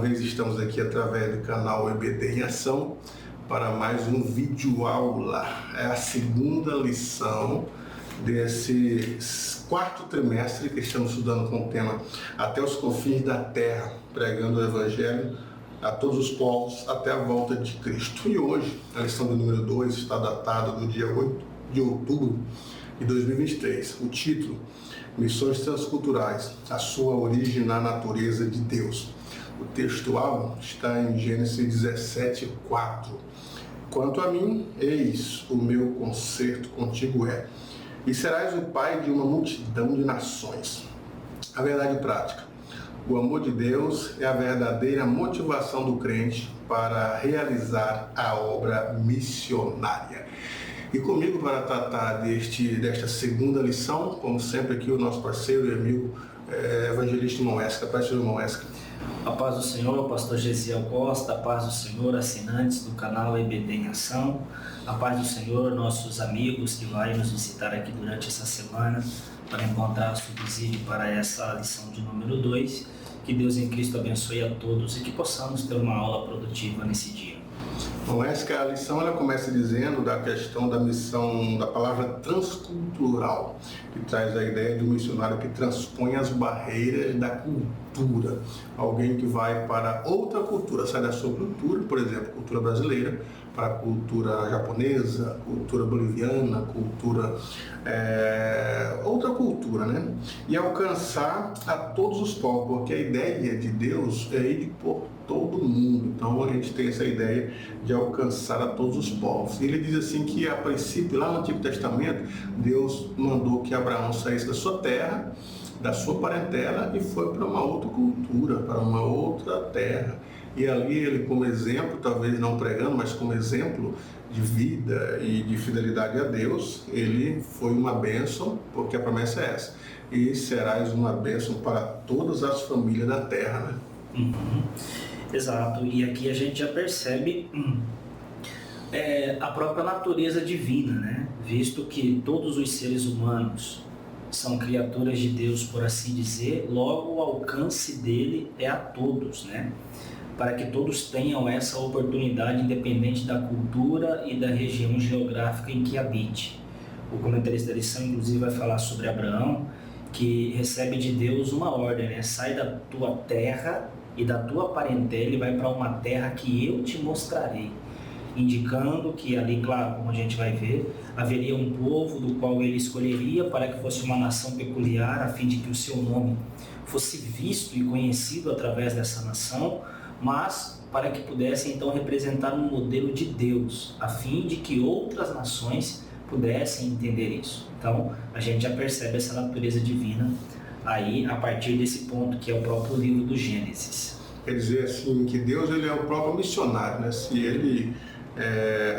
vez estamos aqui através do canal EBD em Ação para mais um vídeo aula. É a segunda lição desse quarto trimestre que estamos estudando com o tema Até os confins da terra, pregando o Evangelho a todos os povos até a volta de Cristo. E hoje, a lição do número 2 está datada do dia 8 de outubro de 2023. O título: Missões Transculturais, a sua origem na natureza de Deus. O textual está em Gênesis 17:4. Quanto a mim, eis o meu concerto contigo é, e serás o pai de uma multidão de nações. A verdade prática: o amor de Deus é a verdadeira motivação do crente para realizar a obra missionária. E comigo para tratar desta segunda lição, como sempre aqui o nosso parceiro e amigo evangelista Irmão Esca. Pastor Irmão Esca. A paz do Senhor, pastor Gesiel Costa, a paz do Senhor, assinantes do canal EBD em Ação, a paz do Senhor, nossos amigos que vão nos visitar aqui durante essa semana para encontrar subsídio para essa lição de número 2. Que Deus em Cristo abençoe a todos e que possamos ter uma aula produtiva nesse dia. Bom, essa lição ela começa dizendo da questão da missão, da palavra transcultural, que traz a ideia de um missionário que transpõe as barreiras da cultura. Alguém que vai para outra cultura, sai da sua cultura, por exemplo, cultura brasileira, para a cultura japonesa, cultura boliviana, cultura, outra cultura, né? E alcançar a todos os povos, porque a ideia de Deus é ir por todo mundo. Então a gente tem essa ideia de alcançar a todos os povos. E ele diz assim que a princípio, lá no Antigo Testamento, Deus mandou que Abraão saísse da sua terra, da sua parentela, e foi para uma outra cultura, para uma outra terra. E ali ele, como exemplo, talvez não pregando, mas como exemplo de vida e de fidelidade a Deus, ele foi uma bênção, porque a promessa é essa: e serás uma bênção para todas as famílias da terra, né? Uhum. Exato, e aqui a gente já percebe a própria natureza divina, né? Visto que todos os seres humanos são criaturas de Deus, por assim dizer, logo o alcance dele é a todos, né? Para que todos tenham essa oportunidade, independente da cultura e da região geográfica em que habite. O comentarista da lição, inclusive, vai falar sobre Abraão, que recebe de Deus uma ordem, né? Sai da tua terra e da tua parentela e vai para uma terra que eu te mostrarei, indicando que ali, claro, como a gente vai ver, haveria um povo do qual ele escolheria para que fosse uma nação peculiar, a fim de que o seu nome fosse visto e conhecido através dessa nação, mas para que pudesse então representar um modelo de Deus, a fim de que outras nações pudessem entender isso. Então a gente já percebe essa natureza divina aí a partir desse ponto que é o próprio livro do Gênesis. Quer dizer assim que Deus ele é o próprio missionário, né? Se ele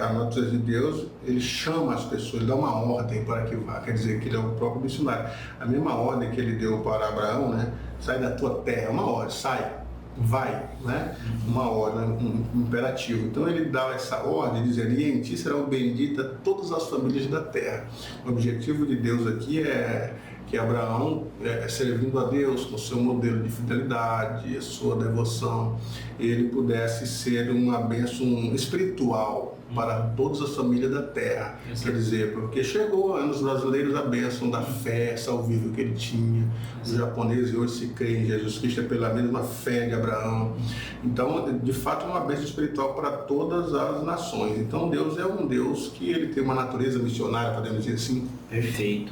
a natureza de Deus, ele chama as pessoas, ele dá uma ordem para que vá, quer dizer que ele é o próprio missionário. A mesma ordem que ele deu para Abraão, né? Sai da tua terra, uma ordem, sai, vai, né? Uma ordem, um imperativo. Então ele dá essa ordem, dizendo: e em ti serão benditas todas as famílias da terra. O objetivo de Deus aqui é que Abraão, servindo a Deus com seu modelo de fidelidade, a sua devoção, ele pudesse ser uma bênção espiritual para todas as famílias da terra. Exato. Quer dizer, porque chegou nos brasileiros a bênção da fé salvível que ele tinha. Os japoneses hoje se creem em Jesus Cristo é pela mesma fé de Abraão. Então, de fato, é uma bênção espiritual para todas as nações. Então, Deus é um Deus que ele tem uma natureza missionária, podemos dizer assim. Perfeito,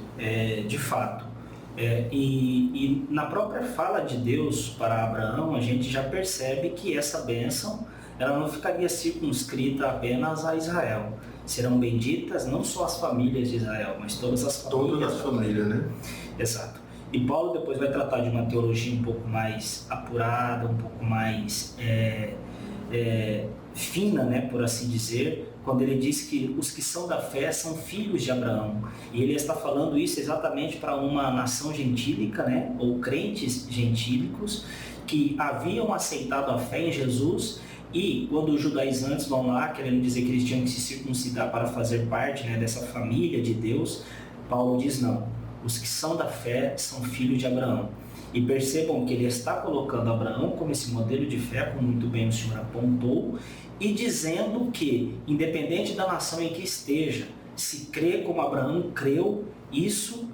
de fato. E na própria fala de Deus para Abraão, a gente já percebe que essa bênção ela não ficaria circunscrita apenas a Israel. Serão benditas não só as famílias de Israel, mas todas as famílias. Todas as famílias, né? Exato. E Paulo depois vai tratar de uma teologia um pouco mais apurada, um pouco mais fina, né, por assim dizer, quando ele diz que os que são da fé são filhos de Abraão. E ele está falando isso exatamente para uma nação gentílica, né, ou crentes gentílicos, que haviam aceitado a fé em Jesus. E quando os judaizantes vão lá, querendo dizer que eles tinham que se circuncidar para fazer parte, né, dessa família de Deus, Paulo diz não. os que são da fé são filhos de Abraão. E percebam que ele está colocando Abraão como esse modelo de fé, como muito bem o Senhor apontou, e dizendo que, independente da nação em que esteja, se crê como Abraão creu, isso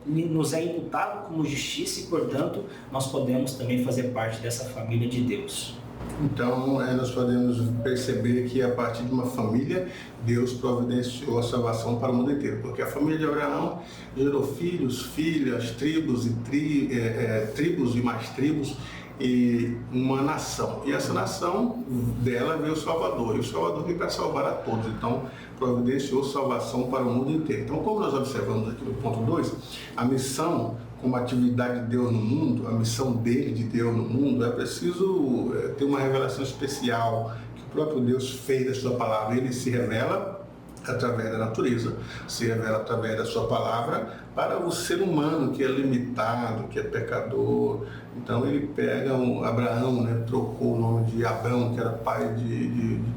nos é imputado como justiça e, portanto, nós podemos também fazer parte dessa família de Deus. Então, nós podemos perceber que a partir de uma família, Deus providenciou a salvação para o mundo inteiro, porque a família de Abraão gerou filhos, filhas, tribos e mais tribos, e uma nação. E essa nação dela veio o Salvador, e o Salvador veio para salvar a todos. Então, providenciou salvação para o mundo inteiro. Então, como nós observamos aqui no ponto 2, a missão como atividade de Deus no mundo, a missão dele de Deus no mundo, é preciso ter uma revelação especial que o próprio Deus fez da sua palavra. Ele se revela através da natureza, se revela através da sua palavra para o ser humano que é limitado, que é pecador. Então ele pega Abraão, trocou o nome de Abrão, que era pai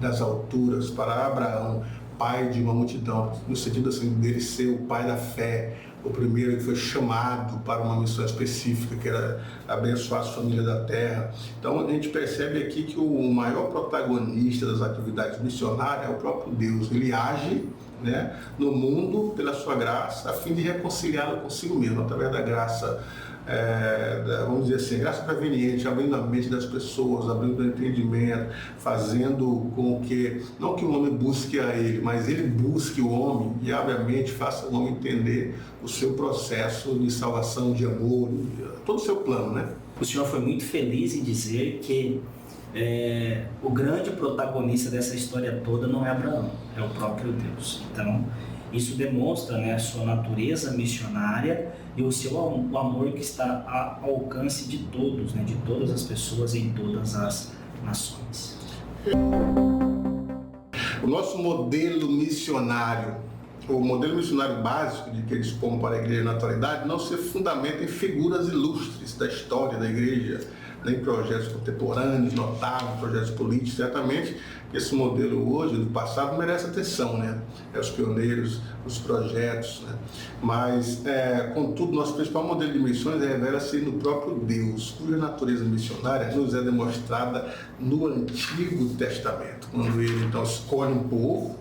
das alturas, para Abraão, pai de uma multidão, no sentido assim, dele ser o pai da fé, o primeiro que foi chamado para uma missão específica, que era abençoar as famílias da terra. Então a gente percebe aqui que o maior protagonista das atividades missionárias é o próprio Deus. Ele age no mundo pela sua graça, a fim de reconciliá-lo consigo mesmo, através da graça, vamos dizer assim, graça preveniente, abrindo a mente das pessoas, abrindo o entendimento, fazendo com que, não que o homem busque a ele, mas ele busque o homem e abre a mente, faça o homem entender o seu processo de salvação, de amor, todo o seu plano, O Senhor foi muito feliz em dizer que o grande protagonista dessa história toda não é Abraão, é o próprio Deus. Então, isso demonstra a sua natureza missionária e o seu amor que está ao alcance de todos, de todas as pessoas em todas as nações. O nosso modelo missionário, o modelo missionário básico de que eles pomam para a igreja na atualidade, não se fundamenta em figuras ilustres da história da igreja, nem projetos contemporâneos, notáveis, projetos políticos. Certamente esse modelo hoje, do passado, merece atenção, os pioneiros, os projetos, Mas, contudo, nosso principal modelo de missões revela-se no próprio Deus, cuja natureza missionária nos é demonstrada no Antigo Testamento, quando ele, então, escolhe um povo,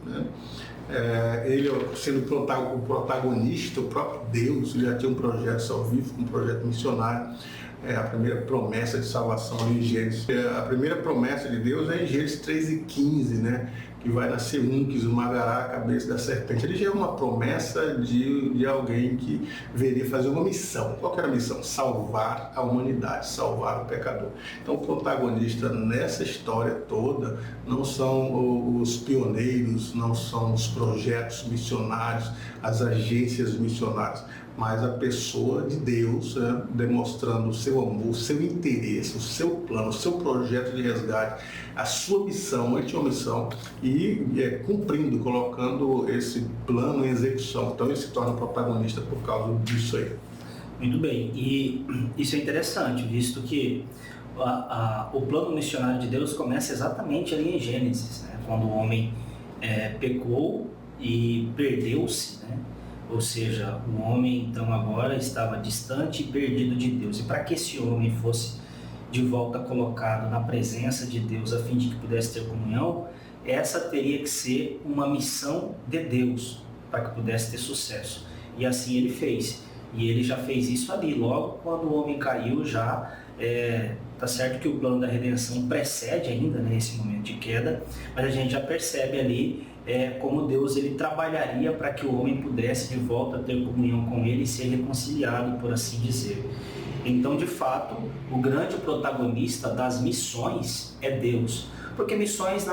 ele sendo o protagonista, o próprio Deus, ele já tinha um projeto salvífico, um projeto missionário. A primeira promessa de salvação em Gênesis. A primeira promessa de Deus é em Gênesis 3:15, que vai nascer um que esmagará a cabeça da serpente. Ele já é uma promessa de alguém que viria fazer uma missão. Qual que era a missão? Salvar a humanidade, salvar o pecador. Então o protagonista nessa história toda não são os pioneiros, não são os projetos missionários, as agências missionárias, mas a pessoa de Deus, demonstrando o seu amor, o seu interesse, o seu plano, o seu projeto de resgate, a sua missão, ele tinha uma missão, e cumprindo, colocando esse plano em execução. Então ele se torna protagonista por causa disso aí. Muito bem, e isso é interessante, visto que o plano missionário de Deus começa exatamente ali em Gênesis, quando o homem pecou e perdeu-se, Ou seja, o homem então agora estava distante e perdido de Deus. E para que esse homem fosse de volta colocado na presença de Deus, a fim de que pudesse ter comunhão, essa teria que ser uma missão de Deus, para que pudesse ter sucesso. E assim ele fez. E ele já fez isso ali, logo quando o homem caiu já. Tá certo que o plano da redenção precede ainda esse momento de queda, mas a gente já percebe ali como Deus ele trabalharia para que o homem pudesse de volta ter comunhão com ele e ser reconciliado, por assim dizer. Então, de fato, o grande protagonista das missões é Deus, porque missões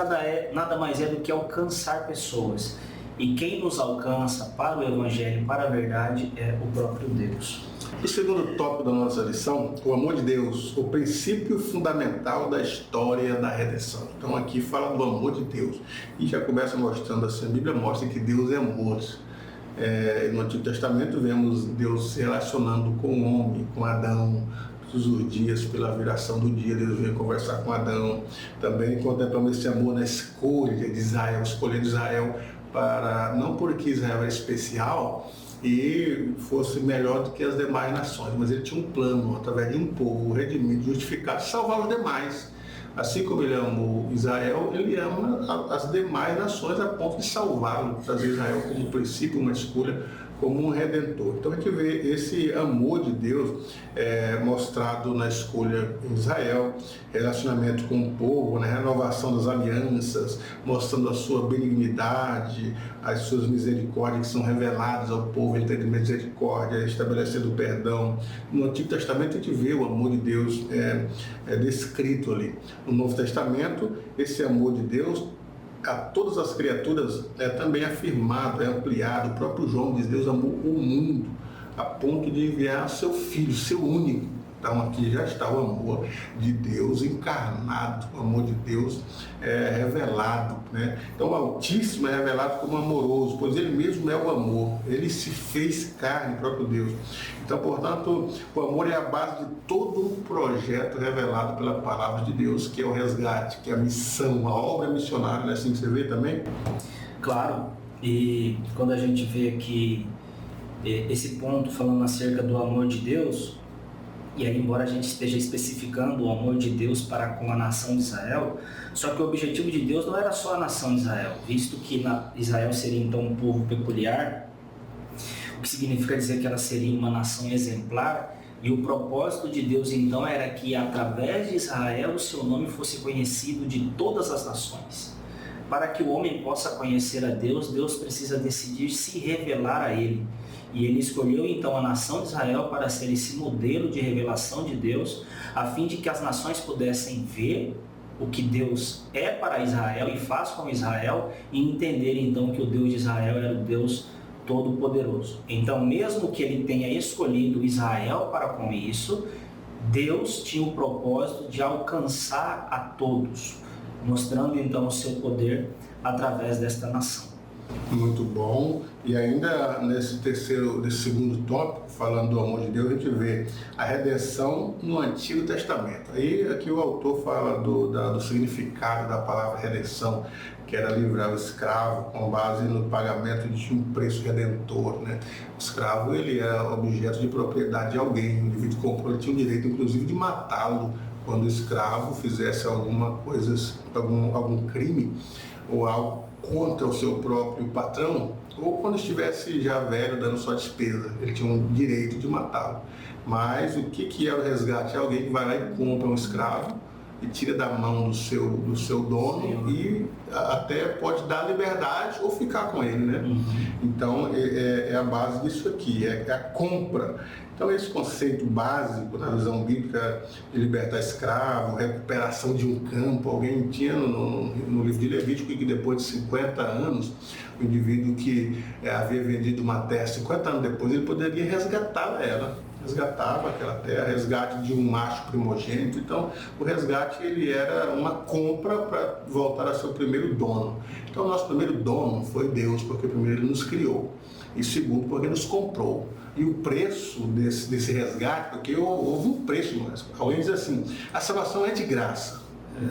nada mais é do que alcançar pessoas, e quem nos alcança para o Evangelho, para a verdade, é o próprio Deus. O segundo tópico da nossa lição, o amor de Deus, o princípio fundamental da história da redenção. Então aqui fala do amor de Deus e já começa mostrando assim, a Bíblia mostra que Deus é amor. No Antigo Testamento vemos Deus se relacionando com o homem, com Adão, todos os dias, pela viração do dia, Deus veio conversar com Adão. Também contemplamos esse amor na escolha de Israel, escolher de Israel, não porque Israel é especial, e fosse melhor do que as demais nações, mas ele tinha um plano, através de um povo redimido, justificado, salvar os demais. Assim como ele amou Israel, ele ama as demais nações a ponto de salvá-lo, trazer Israel como princípio, uma escolha, como um redentor. Então a gente vê esse amor de Deus mostrado na escolha em Israel, relacionamento com o povo, né? Renovação das alianças, mostrando a sua benignidade, as suas misericórdias que são reveladas ao povo, ele tem misericórdia, estabelecendo perdão. No Antigo Testamento a gente vê o amor de Deus descrito ali. No Novo Testamento, esse amor de Deus a todas as criaturas é também afirmado, é ampliado. O próprio João diz: Deus amou o mundo a ponto de enviar seu Filho, seu único. Então aqui já está o amor de Deus encarnado, o amor de Deus revelado, né? Então o Altíssimo é revelado como amoroso, pois ele mesmo é o amor, ele se fez carne, próprio Deus. Então, portanto, o amor é a base de todo um projeto revelado pela palavra de Deus, que é o resgate, que é a missão, a obra missionária, não é assim que você vê também? Claro, e quando a gente vê aqui esse ponto falando acerca do amor de Deus, e aí, embora a gente esteja especificando o amor de Deus para com a nação de Israel, só que o objetivo de Deus não era só a nação de Israel, visto que Israel seria então um povo peculiar, o que significa dizer que ela seria uma nação exemplar, e o propósito de Deus então era que através de Israel o seu nome fosse conhecido de todas as nações. Para que o homem possa conhecer a Deus, Deus precisa decidir se revelar a ele. E ele escolheu então a nação de Israel para ser esse modelo de revelação de Deus, a fim de que as nações pudessem ver o que Deus é para Israel e faz com Israel, e entender então que o Deus de Israel era o Deus Todo-Poderoso. Então, mesmo que ele tenha escolhido Israel para com isso, Deus tinha o propósito de alcançar a todos, mostrando então o seu poder através desta nação. Muito bom. E ainda nesse segundo tópico, falando do amor de Deus, a gente vê a redenção no Antigo Testamento. Aí aqui o autor fala do significado da palavra redenção, que era livrar o escravo com base no pagamento de um preço redentor, né? O escravo, ele é objeto de propriedade de alguém, o indivíduo comprou, ele tinha o direito inclusive de matá-lo quando o escravo fizesse alguma coisa, algum crime ou algo contra o seu próprio patrão, ou quando estivesse já velho dando sua despesa, ele tinha um direito de matá-lo. Mas o que é o resgate? É alguém que vai lá e compra um escravo e tira da mão do seu dono. Sim. E até pode dar liberdade ou ficar com ele, né? Uhum. Então é a base disso aqui, é a compra. Então esse conceito básico na visão bíblica de libertar escravo, recuperação de um campo, alguém tinha no livro de Levítico que depois de 50 anos, o indivíduo que havia vendido uma terra 50 anos depois, ele poderia resgatar ela. Resgatava aquela terra, resgate de um macho primogênito. Então o resgate ele era uma compra para voltar a ser o primeiro dono. Então o nosso primeiro dono foi Deus, porque primeiro ele nos criou, e segundo porque nos comprou. E o preço desse resgate, porque houve um preço, mas alguém diz assim: a salvação é de graça.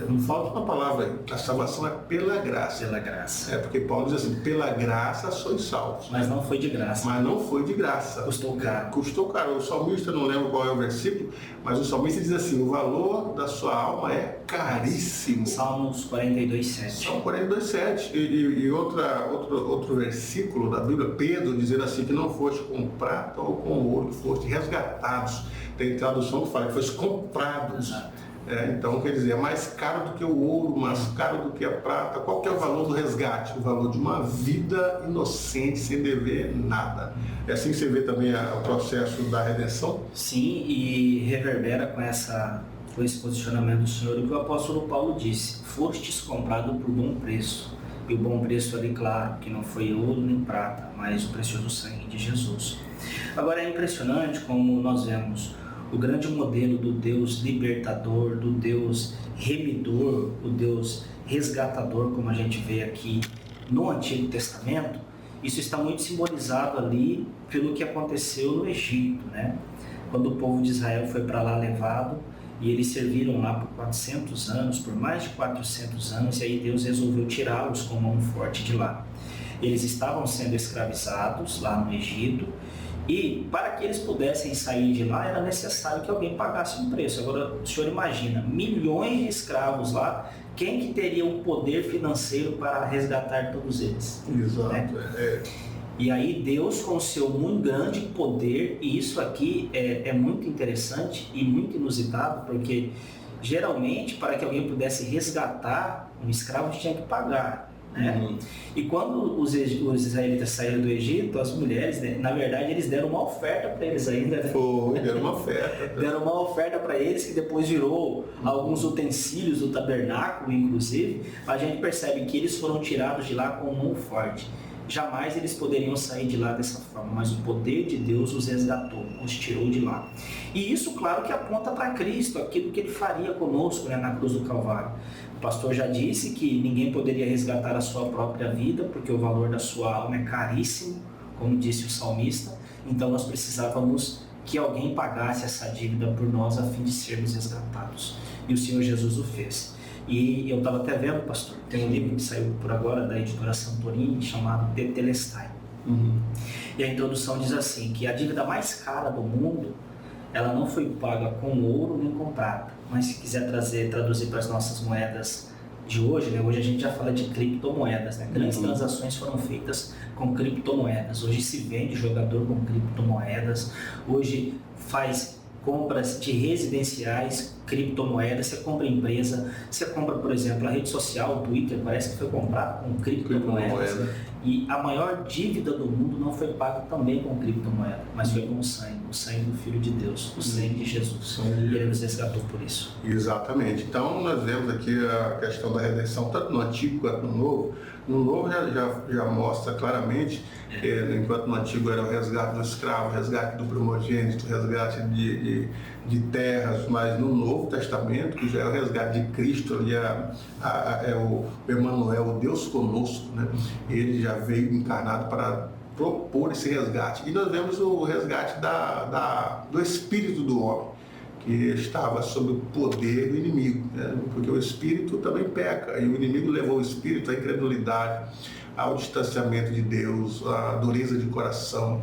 Não falta uma palavra aí. A salvação é pela graça. Pela graça. Porque Paulo diz assim: pela graça sois salvos. Mas não foi de graça. Mas não foi de graça. Custou caro. Custou caro. O salmista, não lembro qual é o versículo, mas o salmista diz assim: o valor da sua alma é caríssimo. Salmos 42:7. Salmo 42:7. E outro versículo da Bíblia, Pedro dizendo assim: que não foste com prata ou com ouro, que foste resgatados. Tem tradução que fala que foste comprados. Exato. Então, quer dizer, é mais caro do que o ouro, mais caro do que a prata. Qual que é o valor do resgate? O valor de uma vida inocente, sem dever nada. É assim que você vê também o processo da redenção? Sim, e reverbera com esse posicionamento do Senhor o que o apóstolo Paulo disse: fostes comprado por bom preço. E o bom preço ali, claro, que não foi ouro nem prata, mas o precioso sangue de Jesus. Agora é impressionante como nós vemos o grande modelo do Deus libertador, do Deus remidor, o Deus resgatador, como a gente vê aqui no Antigo Testamento. Isso está muito simbolizado ali pelo que aconteceu no Egito, né? Quando o povo de Israel foi para lá levado, e eles serviram lá por 400 anos, por mais de 400 anos, e aí Deus resolveu tirá-los com mão forte de lá. Eles estavam sendo escravizados lá no Egito, e para que eles pudessem sair de lá era necessário que alguém pagasse um preço. Agora o senhor imagina, milhões de escravos lá, quem que teria o poder financeiro para resgatar todos eles? Exato. Né? E aí Deus, com o seu muito grande poder, e isso aqui é muito interessante e muito inusitado, porque geralmente para que alguém pudesse resgatar um escravo tinha que pagar. Né? E quando os israelitas saíram do Egito, as mulheres, né, na verdade, eles deram uma oferta para eles ainda. Né? Foi, deram uma oferta. Deram uma oferta para eles, que depois virou alguns utensílios do tabernáculo, inclusive. A gente percebe que eles foram tirados de lá com mão forte. Jamais eles poderiam sair de lá dessa forma, mas o poder de Deus os resgatou, os tirou de lá. E isso, claro, que aponta para Cristo, aquilo que Ele faria conosco, né, na cruz do Calvário. O pastor já disse que ninguém poderia resgatar a sua própria vida, porque o valor da sua alma é caríssimo, como disse o salmista. Então nós precisávamos que alguém pagasse essa dívida por nós, a fim de sermos resgatados. E o Senhor Jesus o fez. E eu estava até vendo, pastor, tem um livro que saiu por agora da editora Santorini, chamado Tetelestai. E a introdução diz assim, que a dívida mais cara do mundo, ela não foi paga com ouro nem com prata. Mas se quiser traduzir para as nossas moedas de hoje, né? Hoje a gente já fala de criptomoedas, né? Grandes transações foram feitas com criptomoedas. Hoje se vende jogador com criptomoedas. Hoje faz compras de residenciais, criptomoedas, você compra empresa, você compra, por exemplo, a rede social, o Twitter, parece que foi comprado com criptomoedas. E a maior dívida do mundo não foi paga também com criptomoeda, mas foi com o sangue do Filho de Deus, o sangue de Jesus. E Ele nos resgatou por isso. Exatamente. Então nós vemos aqui a questão da redenção, tanto no Antigo quanto no Novo. No Novo já mostra claramente, enquanto no Antigo era o resgate do escravo, o resgate do primogênito, o resgate de terras, mas no Novo Testamento, que já é o resgate de Cristo, ali é o Emmanuel, o Deus conosco, né? Ele já veio encarnado para propor esse resgate. E nós vemos o resgate do espírito do homem, que estava sob o poder do inimigo, né? Porque o espírito também peca, e o inimigo levou o espírito à incredulidade, ao distanciamento de Deus, à dureza de coração,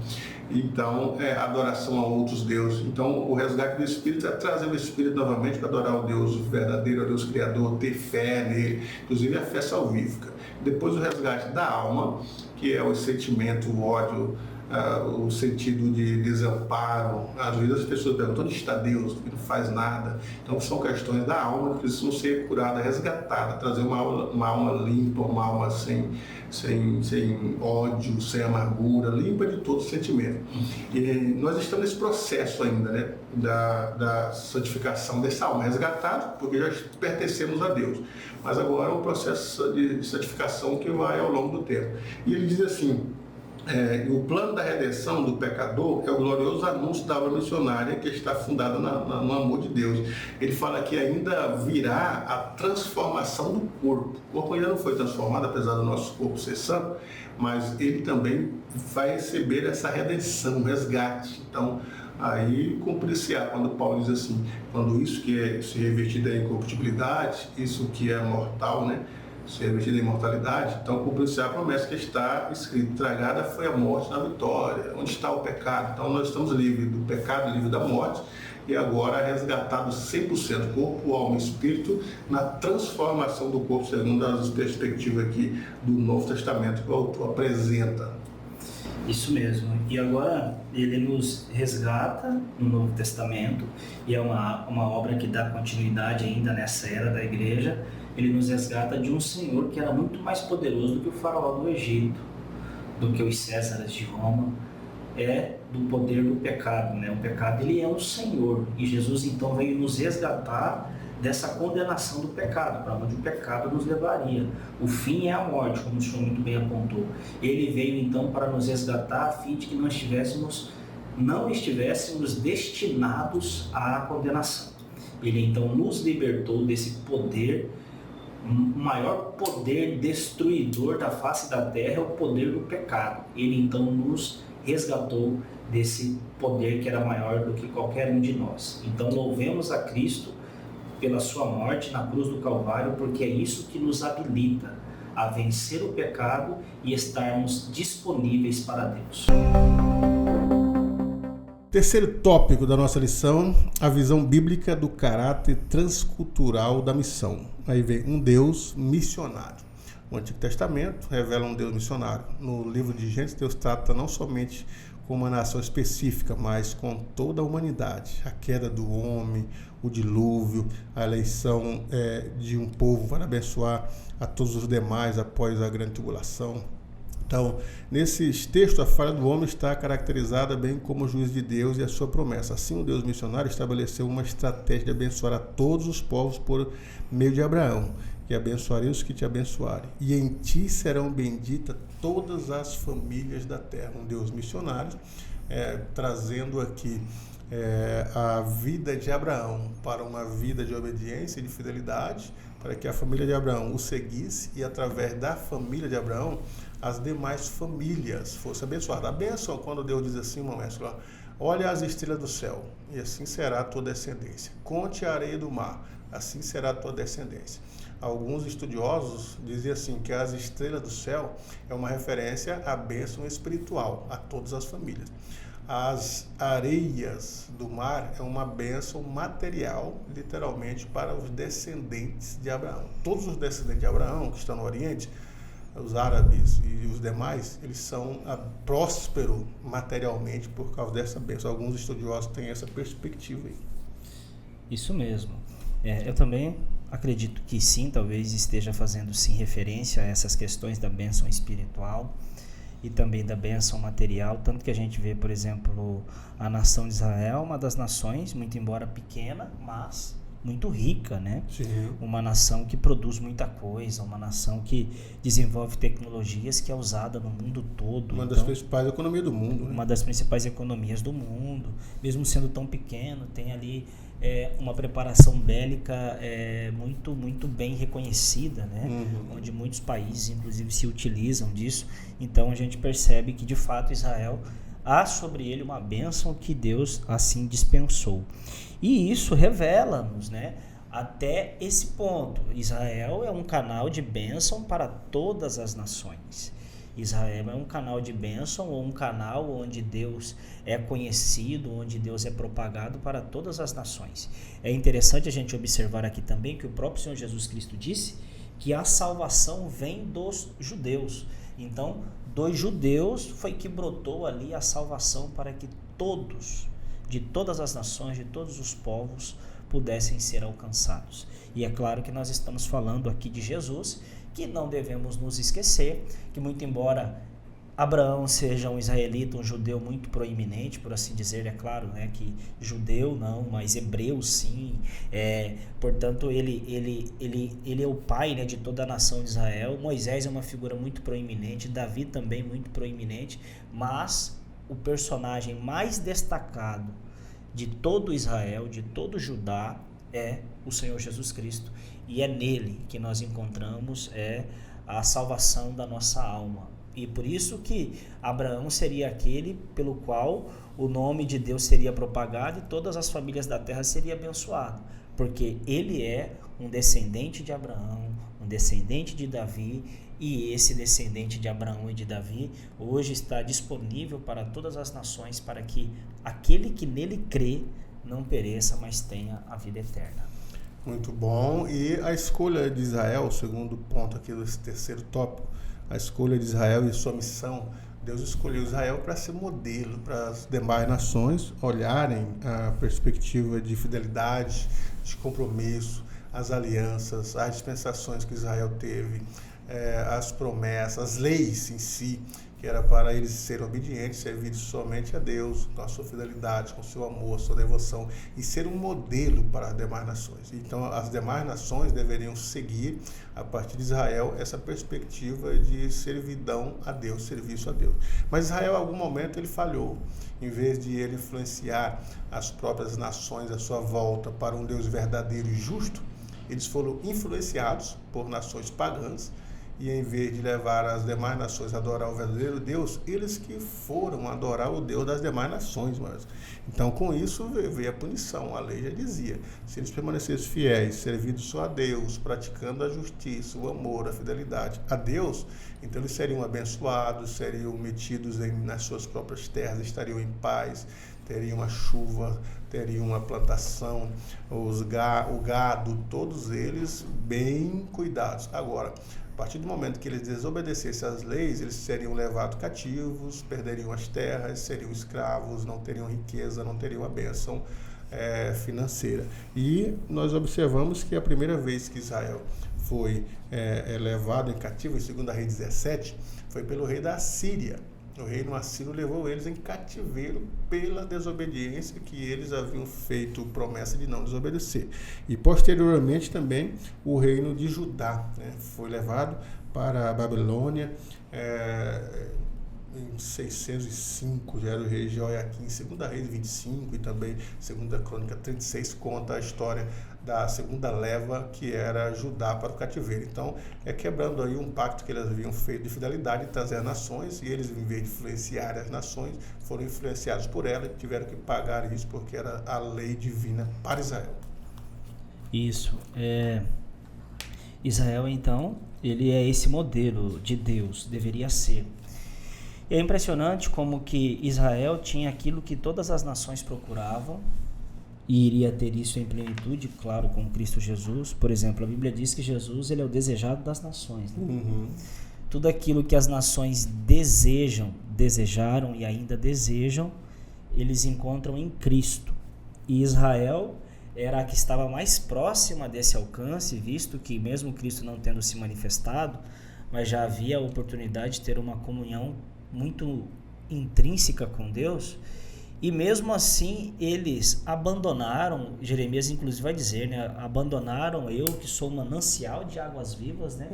então adoração a outros deuses. Então o resgate do espírito é trazer o espírito novamente para adorar o Deus verdadeiro, o Deus criador, ter fé nele, inclusive a fé salvífica. Depois o resgate da alma, que é o sentimento, o ódio, o sentido de desamparo. Às vezes as pessoas perguntam: onde está Deus? Porque não faz nada. Então são questões da alma que precisam ser curadas, resgatadas, trazer uma alma limpa, uma alma sem ódio, sem amargura, limpa de todo sentimento. E nós estamos nesse processo ainda, né, da santificação dessa alma, resgatada, porque já pertencemos a Deus. Mas agora é um processo de santificação que vai ao longo do tempo. E ele diz assim: o plano da redenção do pecador é o glorioso anúncio da obra missionária que está fundada no amor de Deus. Ele fala que ainda virá a transformação do corpo. O corpo ainda não foi transformado, apesar do nosso corpo ser santo, mas ele também vai receber essa redenção, resgate. Então, aí cumprir-se-á quando Paulo diz assim: quando isso que é se revestido da incorruptibilidade, isso que é mortal, né, ser revestido da imortalidade, então cumprir-se a promessa que está escrito: tragada foi a morte na vitória. Onde está o pecado? Então nós estamos livres do pecado, livres da morte, e agora resgatados 100%, corpo, alma e espírito, na transformação do corpo, segundo as perspectivas aqui do Novo Testamento que o autor apresenta. Isso mesmo. E agora ele nos resgata no Novo Testamento, e é uma obra que dá continuidade ainda nessa era da igreja. Ele nos resgata de um Senhor que era muito mais poderoso do que o faraó do Egito, do que os Césares de Roma, do poder do pecado, né? O pecado, ele é um Senhor, e Jesus então veio nos resgatar dessa condenação do pecado, para onde o pecado nos levaria. O fim é a morte, como o senhor muito bem apontou. Ele veio então para nos resgatar a fim de que não estivéssemos destinados à condenação. Ele então nos libertou desse poder. O maior poder destruidor da face da terra é o poder do pecado. Ele então nos resgatou desse poder que era maior do que qualquer um de nós. Então louvemos a Cristo pela sua morte na cruz do Calvário, porque é isso que nos habilita a vencer o pecado e estarmos disponíveis para Deus. Terceiro tópico da nossa lição, a visão bíblica do caráter transcultural da missão. Aí vem um Deus missionário. O Antigo Testamento revela um Deus missionário. No livro de Gênesis, Deus trata não somente com uma nação específica, mas com toda a humanidade. A queda do homem, o dilúvio, a eleição de um povo para abençoar a todos os demais após a grande tribulação. Então, nesses textos, a falha do homem está caracterizada bem como o juiz de Deus e a sua promessa. Assim, o Deus missionário estabeleceu uma estratégia de abençoar a todos os povos por meio de Abraão, que abençoarei os que te abençoarem, e em ti serão benditas todas as famílias da terra. Um Deus missionário, trazendo aqui a vida de Abraão para uma vida de obediência e de fidelidade, para que a família de Abraão o seguisse e, através da família de Abraão, as demais famílias fossem abençoadas. A bênção, quando Deus diz assim, mestre, olha as estrelas do céu, e assim será a tua descendência. Conte a areia do mar, assim será a tua descendência. Alguns estudiosos dizem assim, que as estrelas do céu é uma referência à bênção espiritual, a todas as famílias. As areias do mar é uma bênção material, literalmente, para os descendentes de Abraão. Todos os descendentes de Abraão, que estão no Oriente, os árabes e os demais, eles são prósperos materialmente por causa dessa bênção. Alguns estudiosos têm essa perspectiva aí. Isso mesmo. Eu também acredito que sim, talvez esteja fazendo sim referência a essas questões da bênção espiritual e também da bênção material, tanto que a gente vê, por exemplo, a nação de Israel, uma das nações, muito embora pequena, mas muito rica, né? Sim. Uma nação que produz muita coisa, uma nação que desenvolve tecnologias que é usada no mundo todo. Uma das principais economias do mundo, né? Uma das principais economias do mundo, mesmo sendo tão pequeno, tem ali uma preparação bélica muito, muito bem reconhecida, né? Uhum. Onde muitos países, inclusive, se utilizam disso. Então, a gente percebe que, de fato, Israel, há sobre ele uma bênção que Deus assim dispensou. E isso revela-nos, né, até esse ponto. Israel é um canal de bênção para todas as nações. Israel é um canal de bênção, ou um canal onde Deus é conhecido, onde Deus é propagado para todas as nações. É interessante a gente observar aqui também que o próprio Senhor Jesus Cristo disse que a salvação vem dos judeus. Então, dos judeus foi que brotou ali a salvação para que todos, de todas as nações, de todos os povos, pudessem ser alcançados. E é claro que nós estamos falando aqui de Jesus, que não devemos nos esquecer, que muito embora Abraão seja um israelita, um judeu muito proeminente, por assim dizer, é claro, né, que judeu não, mas hebreu sim, portanto ele é o pai, né, de toda a nação de Israel. Moisés é uma figura muito proeminente, Davi também muito proeminente, mas o personagem mais destacado de todo Israel, de todo Judá, é o Senhor Jesus Cristo, e é nele que nós encontramos a salvação da nossa alma. E por isso que Abraão seria aquele pelo qual o nome de Deus seria propagado e todas as famílias da terra seriam abençoadas, porque ele é um descendente de Abraão, um descendente de Davi, e esse descendente de Abraão e de Davi hoje está disponível para todas as nações, para que aquele que nele crê não pereça, mas tenha a vida eterna. Muito bom. E a escolha de Israel, o segundo ponto aqui desse terceiro tópico, a escolha de Israel e sua missão. Deus escolheu Israel para ser modelo para as demais nações olharem a perspectiva de fidelidade, de compromisso, as alianças, as dispensações que Israel teve, as promessas, as leis em si, que era para eles serem obedientes, servir somente a Deus, com a sua fidelidade, com o seu amor, a sua devoção, e ser um modelo para as demais nações. Então, as demais nações deveriam seguir, a partir de Israel, essa perspectiva de servidão a Deus, serviço a Deus. Mas Israel, em algum momento, ele falhou. Em vez de ele influenciar as próprias nações à sua volta para um Deus verdadeiro e justo, eles foram influenciados por nações pagãs, e em vez de levar as demais nações a adorar o verdadeiro Deus, eles que foram adorar o Deus das demais nações. Mas então, com isso veio a punição. A lei já dizia, se eles permanecessem fiéis, servindo só a Deus, praticando a justiça, o amor, a fidelidade a Deus, então eles seriam abençoados, seriam metidos nas suas próprias terras, estariam em paz, teriam a chuva, teriam uma plantação, o gado, todos eles bem cuidados. Agora, a partir do momento que eles desobedecessem às leis, eles seriam levados cativos, perderiam as terras, seriam escravos, não teriam riqueza, não teriam a bênção financeira. E nós observamos que a primeira vez que Israel foi levado em cativo, em 2 Reis 17, foi pelo rei da Assíria. O reino assírio levou eles em cativeiro pela desobediência que eles haviam feito promessa de não desobedecer. E posteriormente também o reino de Judá, né, foi levado para a Babilônia em 605, já era o rei Jeoiaquim. 2 Reis 25 e também 2 Crônica 36 conta a história da segunda leva, que era Judá para o cativeiro. Então, quebrando aí um pacto que eles haviam feito de fidelidade, trazer as nações, e eles, em vez de influenciar as nações, foram influenciados por ela e tiveram que pagar isso, porque era a lei divina para Israel. Isso. Israel, então, ele é esse modelo de Deus, deveria ser. E é impressionante como que Israel tinha aquilo que todas as nações procuravam, e iria ter isso em plenitude, claro, com Cristo Jesus. Por exemplo, a Bíblia diz que Jesus, ele é o desejado das nações, né? Uhum. Tudo aquilo que as nações desejaram e ainda desejam, eles encontram em Cristo. E Israel era a que estava mais próxima desse alcance, visto que mesmo Cristo não tendo se manifestado, mas já havia a oportunidade de ter uma comunhão muito intrínseca com Deus. E mesmo assim eles abandonaram, Jeremias inclusive vai dizer, né, abandonaram eu que sou um manancial de águas vivas, né,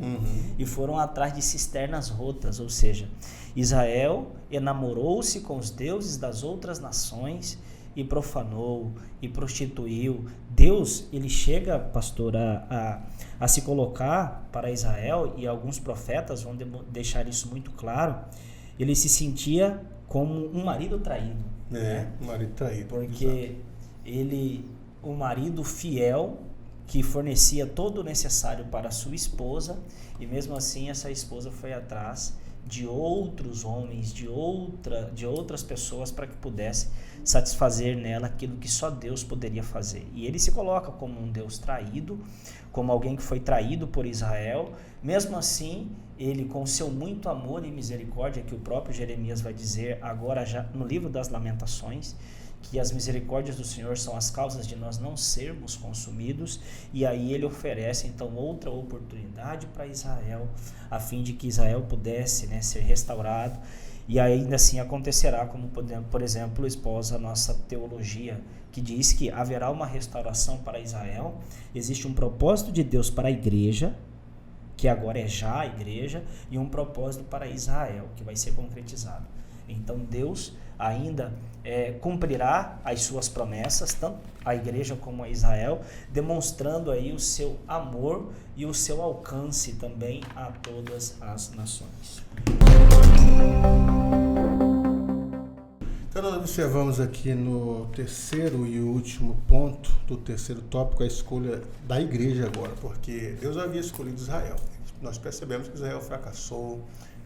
e foram atrás de cisternas rotas. Ou seja, Israel enamorou-se com os deuses das outras nações e profanou e prostituiu. Deus, ele chega, pastor, a se colocar para Israel, e alguns profetas vão deixar isso muito claro. Ele se sentia como um marido traído. Um marido traído. Porque o marido fiel, que fornecia todo o necessário para a sua esposa, e mesmo assim essa esposa foi atrás de outros homens, de outras pessoas, para que pudesse satisfazer nela aquilo que só Deus poderia fazer. E ele se coloca como um Deus traído, como alguém que foi traído por Israel. Mesmo assim, ele, com seu muito amor e misericórdia, que o próprio Jeremias vai dizer agora já no livro das Lamentações, que as misericórdias do Senhor são as causas de nós não sermos consumidos, e aí ele oferece então outra oportunidade para Israel, a fim de que Israel pudesse, né, ser restaurado. E ainda assim acontecerá, como por exemplo expôs a nossa teologia, que diz que haverá uma restauração para Israel. Existe um propósito de Deus para a igreja, que agora é já a igreja, e um propósito para Israel, que vai ser concretizado. Então Deus ainda cumprirá as suas promessas, tanto a igreja como a Israel, demonstrando aí o seu amor e o seu alcance também a todas as nações. Então nós observamos aqui no terceiro e último ponto do terceiro tópico a escolha da igreja agora, porque Deus havia escolhido Israel. Nós percebemos que Israel fracassou.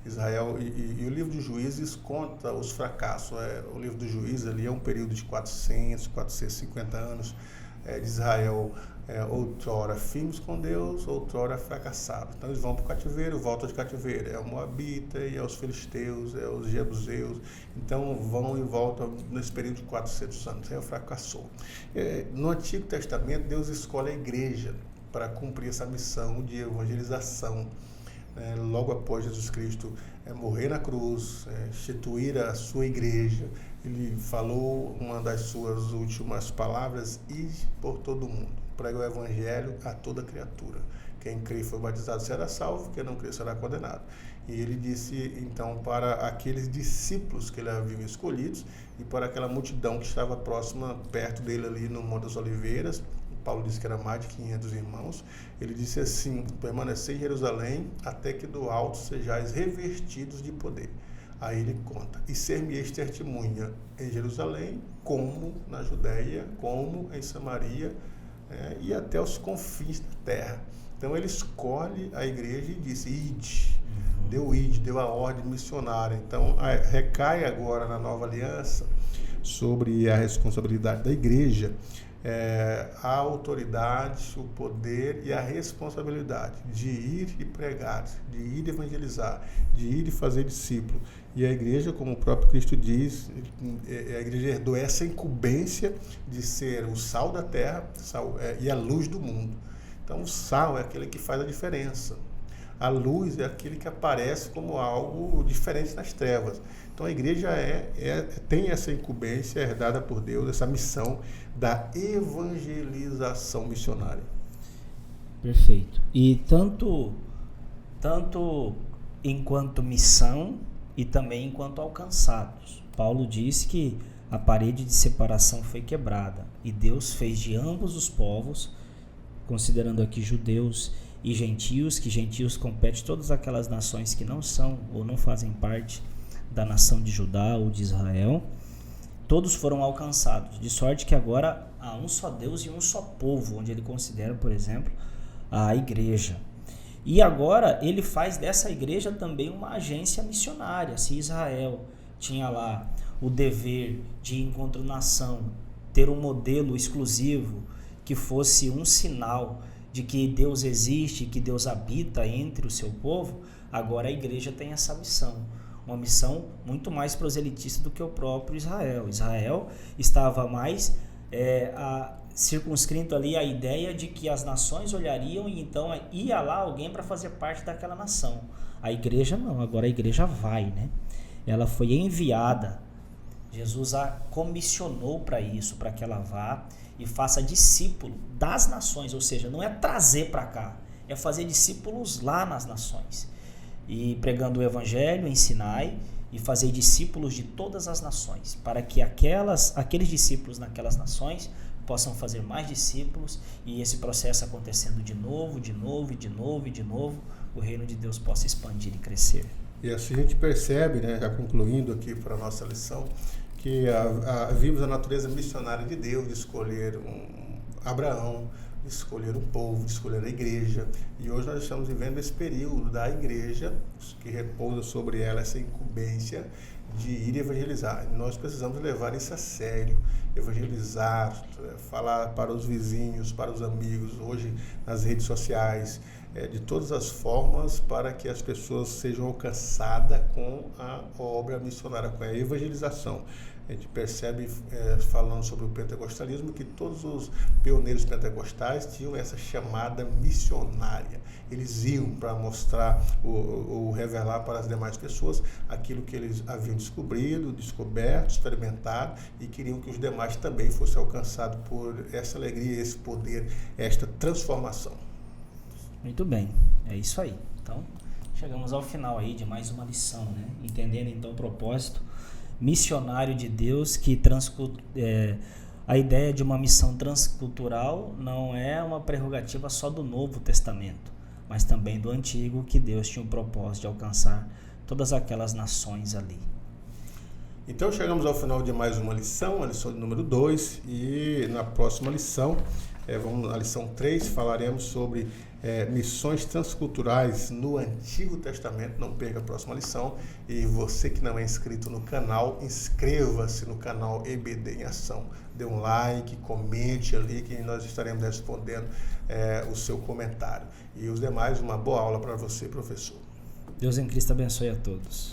Israel e o livro de Juízes conta os fracassos. O livro do Juízes ali é um período de 450 anos de Israel, outrora firmes com Deus, outrora fracassado. Então eles vão para o cativeiro, voltam de cativeiro. É o Moabita, e é os filisteus, é os jebuseus. Então vão e voltam nesse período de 400 anos. Israel fracassou. No Antigo Testamento, Deus escolhe a igreja para cumprir essa missão de evangelização. Logo após Jesus Cristo morrer na cruz, instituir a sua igreja, ele falou uma das suas últimas palavras: ide por todo mundo, pregue o evangelho a toda criatura. Quem crê e foi batizado será salvo, quem não crê será condenado. E ele disse então para aqueles discípulos que ele havia escolhidos e para aquela multidão que estava próxima, perto dele ali no Monte das Oliveiras, Paulo disse que era mais de 500 irmãos, ele disse assim: permanecei em Jerusalém até que do alto sejais revestidos de poder. Aí ele conta: e ser-me-eis testemunha em Jerusalém, como na Judéia, como em Samaria, e até os confins da terra. Então ele escolhe a igreja e disse: ide, deu a ordem missionária. Então recai agora na nova aliança sobre a responsabilidade da igreja, a autoridade, o poder e a responsabilidade de ir e pregar, de ir evangelizar, de ir e fazer discípulo. E a igreja, como o próprio Cristo diz, a igreja herdou essa incumbência de ser o sal da terra e a luz do mundo. Então o sal é aquele que faz a diferença. A luz é aquele que aparece como algo diferente nas trevas. Então a igreja tem essa incumbência herdada por Deus, essa missão da evangelização missionária. Perfeito. E tanto enquanto missão e também enquanto alcançados. Paulo diz que a parede de separação foi quebrada e Deus fez de ambos os povos, considerando aqui judeus e gentios, que gentios compete todas aquelas nações que não são ou não fazem parte da nação de Judá ou de Israel, todos foram alcançados, de sorte que agora há um só Deus e um só povo, onde ele considera, por exemplo, a igreja. E agora ele faz dessa igreja também uma agência missionária. Se Israel tinha lá o dever de, enquanto nação, ter um modelo exclusivo que fosse um sinal de que Deus existe, que Deus habita entre o seu povo, agora a igreja tem essa missão. Uma missão muito mais proselitista do que o próprio Israel. Israel estava mais circunscrito ali a ideia de que as nações olhariam e então ia lá alguém para fazer parte daquela nação. A igreja não, agora a igreja vai, né? Ela foi enviada. Jesus a comissionou para isso, para que ela vá e faça discípulo das nações, ou seja, não é trazer para cá, é fazer discípulos lá nas nações. E pregando o evangelho, ensinai e fazer discípulos de todas as nações, para que aqueles discípulos naquelas nações possam fazer mais discípulos e esse processo acontecendo de novo, o reino de Deus possa expandir e crescer. E assim a gente percebe, né, já concluindo aqui para a nossa lição, que vimos a natureza missionária de Deus, de escolher Abraão, de escolher um povo, de escolher a igreja. E hoje nós estamos vivendo esse período da igreja, que repousa sobre ela essa incumbência de ir evangelizar. Nós precisamos levar isso a sério, evangelizar, falar para os vizinhos, para os amigos, hoje nas redes sociais, de todas as formas, para que as pessoas sejam alcançadas com a obra missionária, com a evangelização. A gente percebe, falando sobre o pentecostalismo, que todos os pioneiros pentecostais tinham essa chamada missionária. Eles iam para mostrar ou revelar para as demais pessoas aquilo que eles haviam descoberto, experimentado, e queriam que os demais também fossem alcançados por essa alegria, esse poder, esta transformação. Muito bem, é isso aí. Então, chegamos ao final aí de mais uma lição, né? Entendendo então o propósito missionário de Deus, que a ideia de uma missão transcultural não é uma prerrogativa só do Novo Testamento, mas também do Antigo, que Deus tinha o propósito de alcançar todas aquelas nações ali. Então chegamos ao final de mais uma lição, a lição de número 2, e na próxima lição, na lição 3, falaremos sobre missões transculturais no Antigo Testamento. Não perca a próxima lição. E você que não é inscrito no canal, inscreva-se no canal EBD em Ação. Dê um like, comente ali, que nós estaremos respondendo o seu comentário. E os demais, uma boa aula para você, professor. Deus em Cristo abençoe a todos.